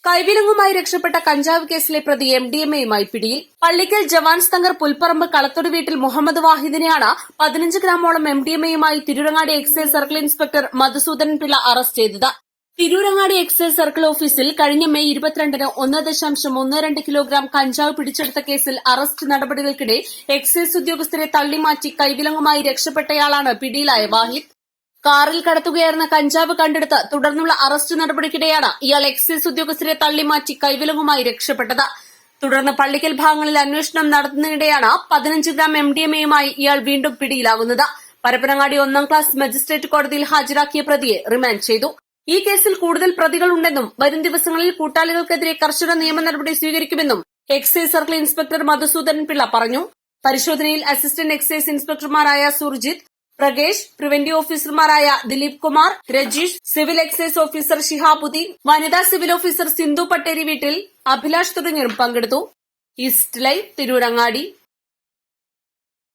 കൈവിലങ്ങുമായി രക്ഷപ്പെട്ട കഞ്ചാവ് കേസിലെ പ്രതി MDMAയുമായി പിടിയിൽ. പള്ളിക്കൽ ജവാൻസ് തങ്കർ പുൽപ്പറമ്പ് കളത്തൊടി വീട്ടിൽ മുഹമ്മദ് വാഹിദിനെയാണ് 15 ഗ്രാമോളം MDMAയുമായി Tirurangadi excise circle inspector Madhusudanan Pillai arrest ചെയ്തത്. തിരൂരങ്ങാടി എക്സൈസ് സർക്കിൾ ഓഫീസിൽ കഴിഞ്ഞ മെയ് 22-ന് 1.12 കിലോഗ്രാം കഞ്ചാവ് പിടിച്ചെടുത്ത കേസിൽ അറസ്റ്റ് നടപടികൾക്കിടെ എക്സൈസ് ഉദ്യോഗസ്ഥരെ തള്ളിമാറ്റി കൈവിലങ്ങുമായി രക്ഷപ്പെട്ടയാളാണ് പിടിയിലായ വാഹിദ്. കാറിൽ കടത്തുകയായിരുന്ന കഞ്ചാവ് കണ്ടെടുത്ത് തുടർന്നുള്ള അറസ്റ്റ് നടപടിക്കിടെയാണ് ഇയാൾ എക്സൈസ് ഉദ്യോഗസ്ഥരെ തള്ളിമാറ്റി കൈവിലങ്ങുമായി രക്ഷപ്പെട്ടത്. തുടർന്ന് പള്ളിക്കൽ ഭാഗങ്ങളിൽ അന്വേഷണം നടത്തുന്നതിനിടെയാണ് 15 ഗ്രാം MDMAയുമായി ഇയാൾ വീണ്ടും പിടിയിലാകുന്നത്. പരപ്പനങ്ങാടി 1-ാം ക്ലാസ് മജിസ്ട്രേറ്റ് കോടതിയിൽ ഹാജരാക്കിയ പ്രതിയെ റിമാൻഡ് ചെയ്തു. ഈ കേസിൽ കൂടുതൽ പ്രതികളുണ്ടെന്നും വരും ദിവസങ്ങളിൽ കൂട്ടാളികൾക്കെതിരെ കർശന നിയമ നടപടി സ്വീകരിക്കുമെന്നും excise circle inspector Madhusudanan Pillai പറഞ്ഞു. പരിശോധനയിൽ അസിസ്റ്റന്റ് എക്സൈസ് ഇൻസ്പെക്ടർമാരായ സുർജിത്ത്, പ്രകേഷ്, പ്രിവന്റീവ് ഓഫീസർമാരായ Dileep Kumar, Rajeesh, civil excise officer Shihabuddin, വനിതാ സിവിൽ ഓഫീസർ സിന്ധു പട്ടേരി വീട്ടിൽ, അഭിലാഷ് തുടങ്ങിയവരും പങ്കെടുത്തു. East Live, Tirurangadi.